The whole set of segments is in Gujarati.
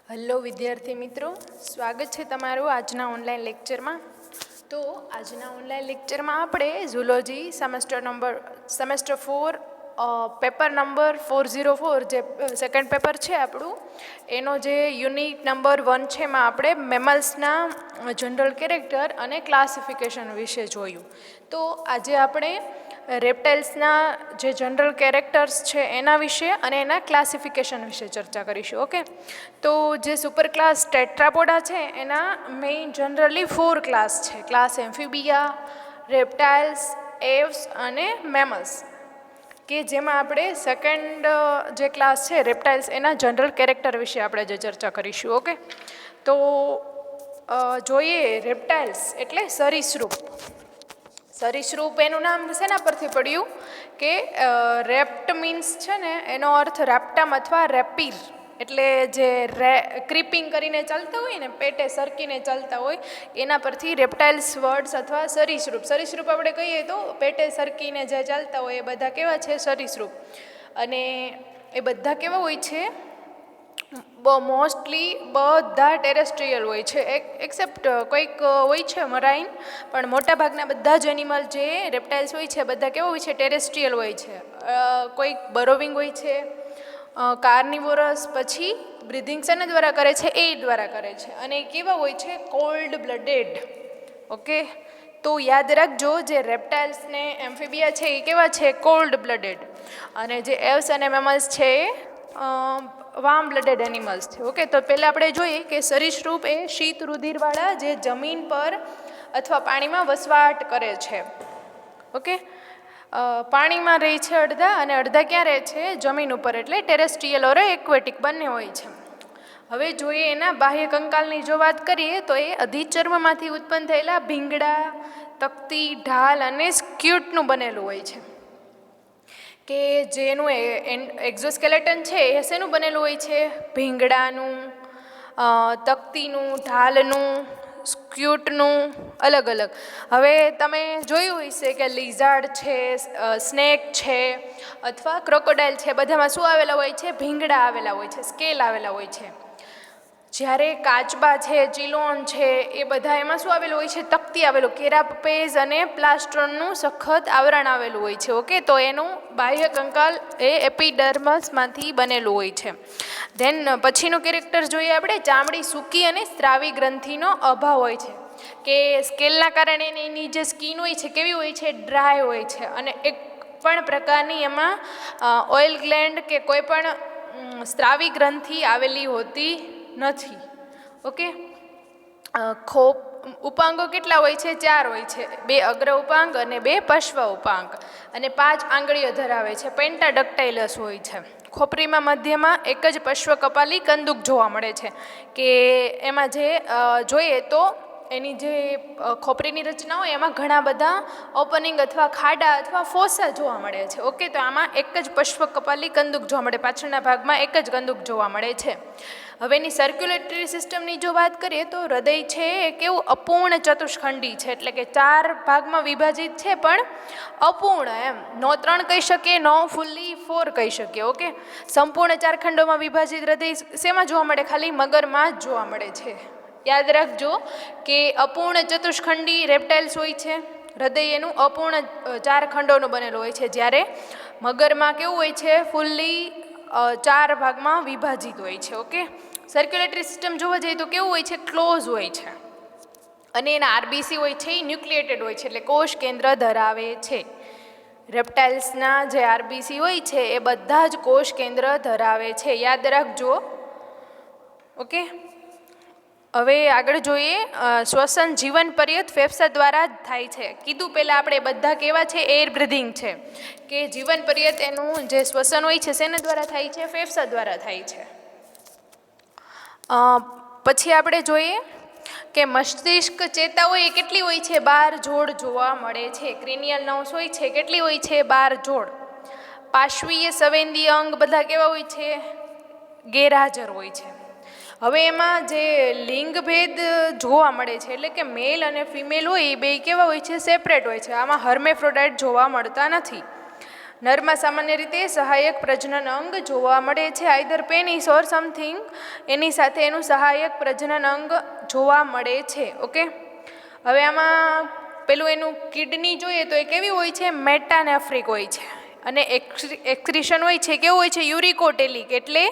હેલો વિદ્યાર્થી મિત્રો, સ્વાગત છે તમારું આજના ઓનલાઈન લેક્ચરમાં. તો આજના ઓનલાઈન લેક્ચરમાં આપણે ઝૂલોજી સેમેસ્ટર 4 પેપર નંબર 404 જે સેકન્ડ પેપર છે આપણું, એનો જે યુનિટ નંબર 1 છે એમાં આપણે મેમલ્સના જનરલ કેરેક્ટર અને ક્લાસિફિકેશન વિશે જોયું. તો આજે આપણે રેપ્ટાઇલ્સના જે જનરલ કેરેક્ટર્સ છે એના વિશે અને એના ક્લાસિફિકેશન વિશે ચર્ચા કરીશું. ઓકે, તો જે સુપર ક્લાસ ટેટ્રાપોડા છે એના મેઇન જનરલી 4 ક્લાસ છે: ક્લાસ એમ્ફીબિયા, રેપ્ટાઇલ્સ, એવ્સ અને મેમલ્સ, કે જેમાં આપણે સેકન્ડ જે ક્લાસ છે રેપ્ટાઇલ્સ એના જનરલ કેરેક્ટર વિશે આપણે જે ચર્ચા કરીશું. ઓકે, તો જોઈએ રેપ્ટાઇલ્સ એટલે સરીસૃપ. સરીસૃપ એનું નામ શેના પરથી પડ્યું કે રેપ્ટ મીન્સ છે ને, એનો અર્થ રેપ્ટમ અથવા રેપીર, એટલે જે ક્રીપિંગ કરીને ચાલતા હોય ને, પેટે સરકીને ચાલતા હોય, એના પરથી રેપ્ટાઇલ્સ વર્ડ્સ અથવા સરીસૃપ. સરીસૃપ આપણે કહીએ તો પેટે સરકીને જે ચાલતા હોય એ બધા કેવા છે? સરીસૃપ. અને એ બધા કેવા હોય છે? મોસ્ટલી બધા ટેરેસ્ટ્રીયલ હોય છે, એક્સેપ્ટ કોઈક હોય છે મરાઇન, પણ મોટાભાગના બધા જ એનિમલ જે રેપ્ટાઇલ્સ હોય છે બધા કેવા હોય છે? ટેરેસ્ટ્રીયલ હોય છે. કોઈક બરોવિંગ હોય છે, કાર્નિવોરસ, પછી બ્રિધિંગ શેના દ્વારા કરે છે? એ દ્વારા કરે છે. અને કેવા હોય છે? Cold blooded. ઓકે, તો યાદ રાખજો, જે રેપ્ટાઇલ્સ ને એમ્ફીબિયા છે એ કેવા છે? Cold blooded. અને જે એવ્સ અને મેમલ્સ છે એ વાર્મ બ્લડેડ એનિમલ્સ છે. ઓકે, તો પહેલાં આપણે જોઈએ કે સરીસૃપ એ શીત રુધિરવાળા જે જમીન પર અથવા પાણીમાં વસવાટ કરે છે. ઓકે, પાણીમાં રહે છે અડધા, અને અડધા ક્યાં રહે છે? જમીન ઉપર, એટલે ટેરેસ્ટ્રીયલ ઓર એક્વેટિક બંને હોય છે. હવે જોઈએ એના બાહ્ય કંકાલની જો વાત કરીએ તો એ અધિચર્મમાંથી ઉત્પન્ન થયેલા ભીંગડા, તકતી, ઢાલ અને સ્ક્યુટનું બનેલું હોય છે. કે જેનું એક્ઝોસ્કેલેટન છે એ શેનું બનેલું હોય છે? ભીંગડાનું, તકતીનું, ઢાલનું, સ્ક્યુટનું, અલગ અલગ. હવે તમે જોયું હશે કે લિઝાર્ડ છે, સ્નેક છે અથવા ક્રોકોડાઇલ છે, બધામાં શું આવેલા હોય છે? ભીંગડા આવેલા હોય છે, સ્કેલ આવેલા હોય છે. જ્યારે કાચબા છે, ચિલોન છે, એ બધા એમાં શું આવેલું હોય છે? તકતી આવેલું, કેરાપેઝ અને પ્લાસ્ટ્રોનનું સખત આવરણ આવેલું હોય છે. ઓકે, તો એનું બાહ્ય કંકાલ એ એપિડર્મસમાંથી બનેલું હોય છે. ધેન પછીનું કેરેક્ટર જોઈએ આપણે, ચામડી સૂકી અને સ્ત્રાવી ગ્રંથિનો અભાવ હોય છે. કે સ્કેલના કારણે એની જે સ્કિન હોય છે કેવી હોય છે? ડ્રાય હોય છે, અને એક પણ પ્રકારની એમાં ઓઇલ ગ્લેન્ડ કે કોઈ પણ સ્ત્રાવી ગ્રંથિ આવેલી હોતી નથી. ઓકે, ઉપાંગો કેટલા હોય છે? 4 હોય છે. 2 અગ્ર ઉપાંગ અને 2 પશ્વ ઉપાંગ, અને 5 આંગળીઓ ધરાવે છે. પેન્ટાડક્ટાઇલસ હોય છે. ખોપરીમાં મધ્યમાં એક જ પશ્વ કપાલી કંદુક જોવા મળે છે. કે એમાં જે જોઈએ તો એની જે ખોપરીની રચના હોય એમાં ઘણા બધા ઓપનિંગ અથવા ખાડા અથવા ફોસા જોવા મળે છે. ઓકે, તો આમાં એક જ પશ્વ કપાલી કંદુક જોવા મળે, પાછળના ભાગમાં એક જ કંદુક જોવા મળે છે. હવે એની સર્ક્યુલેટરી સિસ્ટમની જો વાત કરીએ તો હૃદય છે એ કેવું? અપૂર્ણ ચતુષ્ખંડી છે, એટલે કે 4 ભાગમાં વિભાજિત છે પણ અપૂર્ણ, એમ નો 3 કહી શકીએ, નો ફૂલ્લી 4 કહી શકીએ. ઓકે, સંપૂર્ણ 4 ખંડોમાં વિભાજિત હૃદય શેમાં જોવા મળે? ખાલી મગરમાં જ જોવા મળે છે. યાદ રાખજો કે અપૂર્ણ ચતુષ્ખંડી રેપ્ટાઇલ્સ હોય છે, હૃદય એનું અપૂર્ણ 4 ખંડોનું બનેલું હોય છે, જ્યારે મગરમાં કેવું હોય છે? ફૂલ્લી 4 ભાગમાં વિભાજિત હોય છે. ઓકે, સર્ક્યુલેટરી સિસ્ટમ જોવા જઈએ તો કેવું હોય છે? ક્લોઝ હોય છે. અને એના આરબીસી હોય છે એ ન્યુક્લિએટેડ હોય છે, એટલે કોષ કેન્દ્ર ધરાવે છે. રેપ્ટાઇલ્સના જે આરબીસી હોય છે એ બધા જ કોષ કેન્દ્ર ધરાવે છે, યાદ રાખજો. ઓકે, હવે આગળ જોઈએ, શ્વસન જીવન પર્યંત ફેફસા દ્વારા જ થાય છે. કીધું પહેલાં આપણે બધા કેવા છે? એર બ્રિધિંગ છે, કે જીવન પર્યંત એનું જે શ્વસન હોય છે શેના દ્વારા થાય છે? ફેફસા દ્વારા થાય છે. પછી આપણે જોઈએ કે મસ્તિષ્ક ચેતા હોય એ કેટલી હોય છે? 12 જોડ જોવા મળે છે. ક્રેનિયલ નર્વ્સ હોય છે કેટલી હોય છે? 12 જોડ. પાર્શ્વીય સંવેદી અંગ બધા કેવા હોય છે? ગેરહાજર હોય છે. હવે એમાં જે લિંગભેદ જોવા મળે છે, એટલે કે મેલ અને ફિમેલ હોય એ બે કેવા હોય છે? સેપરેટ હોય છે. આમાં હર્મેફ્રોડાઇટ જોવા મળતા નથી. નરમાં સામાન્ય રીતે સહાયક પ્રજનન અંગ જોવા મળે છે, આઈધર પેનિસ ઓર સમથિંગ એની સાથે એનું સહાયક પ્રજનન અંગ જોવા મળે છે. ઓકે, હવે આમાં પેલું એનું કિડની જોઈએ તો એ કેવી હોય છે? મેટાનેફ્રિક હોય છે. અને એક્સક્રીશન હોય છે કેવું હોય છે? યુરિકોટેલિક. એટલે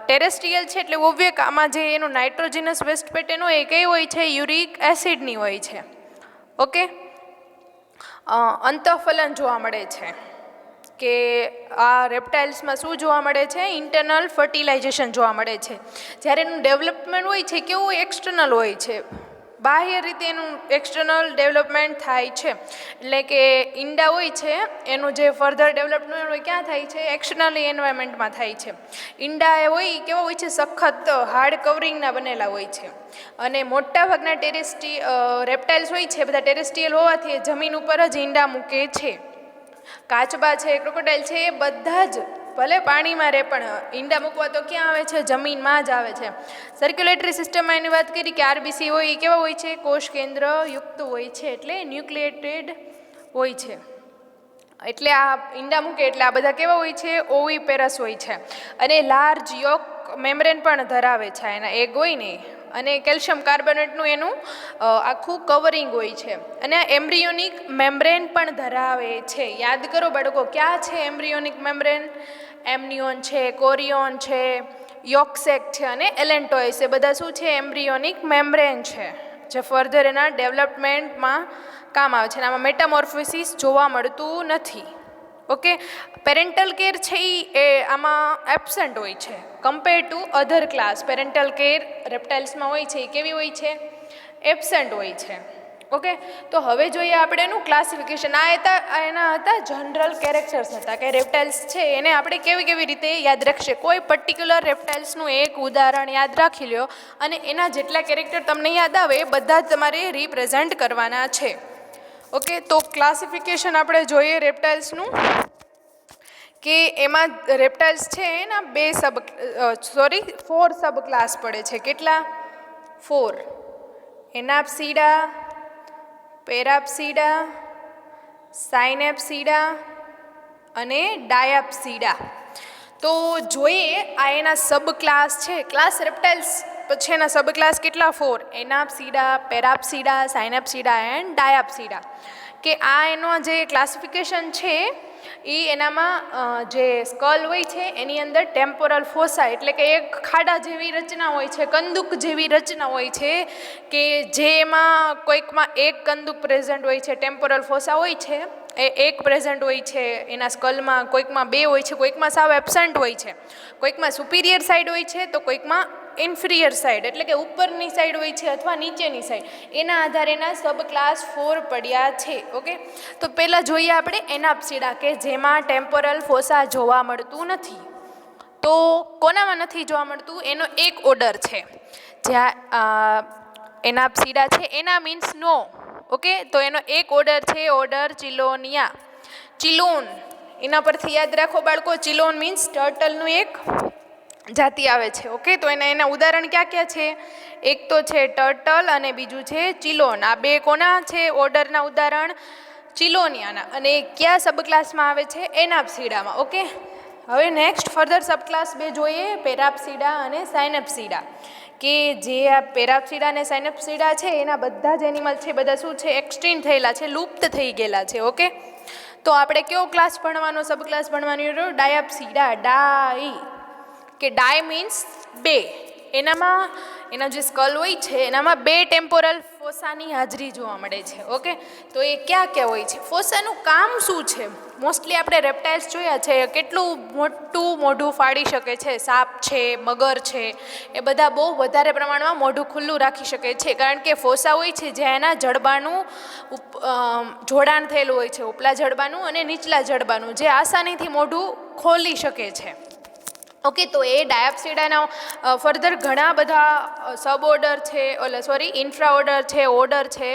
ટેરેસ્ટ્રીયલ છે એટલે ઓબ્વિયક આમાં જે એનું નાઇટ્રોજિનસ વેસ્ટ પેટર્ન હોય એ કઈ હોય છે? યુરિક એસિડની હોય છે. ઓકે, અંતઃફલન જોવા મળે છે કે આ રેપ્ટાઇલ્સમાં શું જોવા મળે છે? ઇન્ટરનલ ફર્ટિલાઇઝેશન જોવા મળે છે. જ્યારે એનું ડેવલપમેન્ટ હોય છે કેવું? એક્સટર્નલ હોય છે, બાહ્ય રીતે એનું એક્સટર્નલ ડેવલપમેન્ટ થાય છે. એટલે કે ઈંડા હોય છે એનું જે ફર્ધર ડેવલપમેન્ટ હોય ક્યાં થાય છે? એક્સટર્નલ એન્વાયરમેન્ટમાં થાય છે. ઈંડા એ હોય કેવા હોય છે? સખત હાર્ડ કવરિંગના બનેલા હોય છે. અને મોટાભાગના રેપ્ટાઇલ્સ હોય છે બધા ટેરેસ્ટ્રીયલ હોવાથી એ જમીન ઉપર જ ઈંડા મૂકે છે. કાચબા છે, ક્રોકોડાઇલ છે, એ બધા જ ભલે પાણીમાં રહે પણ ઈંડા મૂકવા તો ક્યાં આવે છે? જમીનમાં જ આવે છે. સર્ક્યુલેટરી સિસ્ટમમાં એની વાત કરી કે આરબીસી હોય એ કેવા હોય છે? કોષ કેન્દ્ર યુક્ત હોય છે, એટલે ન્યુક્લિએટેડ હોય છે. એટલે આ ઈંડા મૂકે એટલે આ બધા કેવા હોય છે? ઓવિપેરસ હોય છે. અને લાર્જ યોક મેમ્બ્રેન પણ ધરાવે છે એના એગ હોય ને, અને કેલ્શિયમ કાર્બોનેટનું એનું આખું કવરિંગ હોય છે. અને એમ્બ્રિયોનિક મેમ્બ્રેન પણ ધરાવે છે. યાદ કરો બાળકો, ક્યાં છે એમ્બ્રિયોનિક મેમ્બ્રેન? એમનિયોન છે, કોરિયોન છે, યોકસેક છે અને એલેન્ટોઇસ, એ બધા શું છે? એમ્બ્રિયોનિક મેમ્બ્રેન છે, જે ફર્ધર એના ડેવલપમેન્ટમાં કામ આવે છે. અને આમાં મેટામોર્ફોસિસ જોવા મળતું નથી. ઓકે, પેરેન્ટલ કેર છે એ આમાં એબસન્ટ હોય છે compare to other class. Parental care રેપ્ટાઇલ્સમાં હોય છે એ કેવી હોય છે? એબસન્ટ હોય છે. ઓકે, તો હવે જોઈએ આપણે એનું ક્લાસિફિકેશન. એના હતા જનરલ કેરેક્ટર્સ હતા કે રેપ્ટાઇલ્સ છે એને આપણે કેવી કેવી રીતે યાદ રાખશે. કોઈ પર્ટિક્યુલર રેપ્ટાઇલ્સનું એક ઉદાહરણ યાદ રાખી લ્યો અને એના જેટલા કેરેક્ટર તમને યાદ આવે એ બધા જ તમારે રિપ્રેઝન્ટ કરવાના છે. ઓકે, તો ક્લાસિફિકેશન આપણે જોઈએ રેપ્ટાઇલ્સનું કે એમાં રેપ્ટાઇલ્સ છે એના 4 સબ ક્લાસ પડે છે. કેટલા? 4. એનાપ્સીડા, પેરાપ્સીડા, સાયનેપ્સીડા અને ડાયાપ્સીડા. તો જોઈએ આ એના સબ ક્લાસ છે. ક્લાસ રેપ્ટાઇલ્સ પછી એના સબ ક્લાસ કેટલા? 4. એનાપ્સીડા, પેરાપ્સીડા, સાયનેપ્સીડા એન્ડ ડાયાપ્સીડા. કે આ એનો જે ક્લાસિફિકેશન છે એ એનામાં જે સ્કલ હોય છે એની અંદર ટેમ્પોરલ ફોસા એટલે કે એક ખાડા જેવી રચના હોય છે, કંદુક જેવી રચના હોય છે કે જેમાં કોઈકમાં એક કંદુક પ્રેઝન્ટ હોય છે, ટેમ્પોરલ ફોસા હોય છે એ એક પ્રેઝન્ટ હોય છે એના સ્કલમાં, કોઈકમાં 2 હોય છે, કોઈકમાં સાવ એબસન્ટ હોય છે, કોઈકમાં સુપિરિયર સાઈડ હોય છે તો કોઈકમાં ઇન્ફિરિયર સાઈડ એટલે કે ઉપરની સાઈડ હોય છે અથવા નીચેની સાઈડ. એના આધારે એના સબ ક્લાસ 4 પડ્યા છે. ઓકે, તો પહેલાં જોઈએ આપણે એનાપ્સીડા કે જેમાં ટેમ્પોરલ ફોસા જોવા મળતું નથી. તો કોનામાં નથી જોવા મળતું? એનો એક ઓર્ડર છે જ્યાં એનાપ્સીડા છે એના મીન્સ નો. ઓકે, તો એનો એક ઓર્ડર છે, ઓર્ડર ચિલોનિયા. ચિલોન એના પરથી યાદ રાખો બાળકો, ચિલોન મીન્સ ટર્ટલનું એક જાતિ આવે છે. ઓકે, તો એના ઉદાહરણ ક્યાં ક્યાં છે? એક તો છે ટર્ટલ અને બીજું છે ચિલોન. આ બે કોના છે ઓર્ડરના ઉદાહરણ? ચિલોનિયાના. અને કયા સબ ક્લાસમાં આવે છે? એનાપ્સીડામાં. ઓકે, હવે નેક્સ્ટ ફર્ધર સબ ક્લાસ 2 જોઈએ, પેરાપ્સીડા અને સાયનેપ્સીડા. કે જે આ પેરાપ્સીડા અને સાયનેપ્સીડા છે એના બધા જ એનિમલ છે બધા શું છે? એક્સટિન્ક્ટ થયેલા છે, લુપ્ત થઈ ગયેલા છે. ઓકે, તો આપણે કયો ક્લાસ ભણવાનો, સબ ક્લાસ ભણવાનો? ડાયાપ્સીડા. ડાઈ કે ડાય મીન્સ 2. એનામાં એના જે સ્કલ હોય છે એનામાં 2 ટેમ્પોરલ ફોસાની હાજરી જોવા મળે છે. ઓકે, તો એ ક્યાં ક્યાં હોય છે? ફોસાનું કામ શું છે? મોસ્ટલી આપણે રેપ્ટાઇલ્સ જોયા છે કેટલું મોટું મોઢું ફાડી શકે છે. સાપ છે, મગર છે, એ બધા બહુ વધારે પ્રમાણમાં મોઢું ખુલ્લું રાખી શકે છે કારણ કે ફોસા હોય છે જ્યાં એના જડબાનું જોડાણ થયેલું હોય છે, ઉપલા જડબાનું અને નીચલા જડબાનું, જે આસાનીથી મોઢું ખોલી શકે છે. ઓકે, તો એ ડાયાપ્સીડાના ફર્ધર ઘણા બધા સબ ઓર્ડર છે, ઇન્ફ્રા ઓર્ડર છે, ઓર્ડર છે.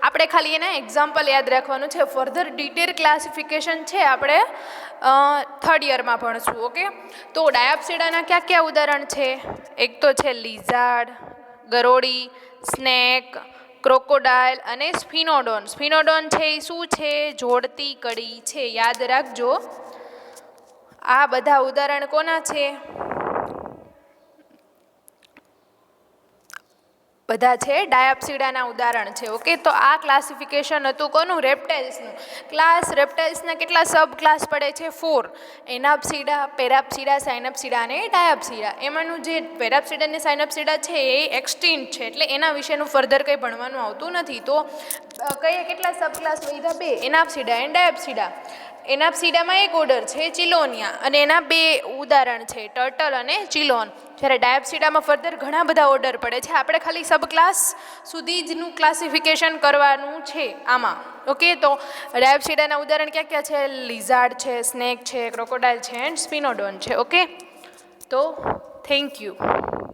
આપણે ખાલી એના એક્ઝામ્પલ યાદ રાખવાનું છે. ફર્ધર ડિટેલ ક્લાસિફિકેશન છે આપણે 3rd યરમાં ભણશું. ઓકે, તો ડાયાપ્સીડાના ક્યાં ક્યાં ઉદાહરણ છે? એક તો છે લિઝાર્ડ, ગરોળી, સ્નેક, ક્રોકોડાઇલ અને સ્ફિનોડોન. સ્ફિનોડોન છે એ શું છે? જોડતી કડી છે, યાદ રાખજો. આ બધા ઉદાહરણ કોના છે? બધા છે ડાયાપ્સિડાના ઉદાહરણ છે. ઓકે, તો આ ક્લાસિફિકેશન હતું કોનું? રેપ્ટાઇલ્સનું. ક્લાસ રેપ્ટાઇલ્સના કેટલા સબ ક્લાસ પડે છે? 4. એનાપ્સિડા, પેરાપ્સિડા, સાયનાપ્સિડા અને ડાયાપ્સિડા. એમાંનું જે પેરાપ્સિડા અને સાયનાપ્સિડા છે એ એક્સટિન્ક્ટ છે, એટલે એના વિશેનું ફર્ધર કંઈ ભણવાનું આવતું નથી. તો કયા કેટલા સબ ક્લાસ વધ્યા? 2. એનાપ્સિડા એન્ડ ડાયાપ્સિડા. એનાપ્સિડામાં એક ઓર્ડર છે ચિલોનિયા, અને એના 2 ઉદાહરણ છે, ટર્ટલ અને ચિલોન. જ્યારે ડાયાપ્સિડામાં ફર્ધર ઘણા બધા ઓર્ડર પડે છે. આપણે ખાલી સબ ક્લાસ સુધી જનું ક્લાસિફિકેશન કરવાનું છે આમાં. ઓકે, તો ડાયાપ્સિડાના ઉદાહરણ ક્યાં ક્યાં છે? લિઝાર્ડ છે, સ્નેક છે, ક્રોકોડાઇલ છે એન્ડ સ્પિનોડોન છે. ઓકે, તો થેન્ક યુ.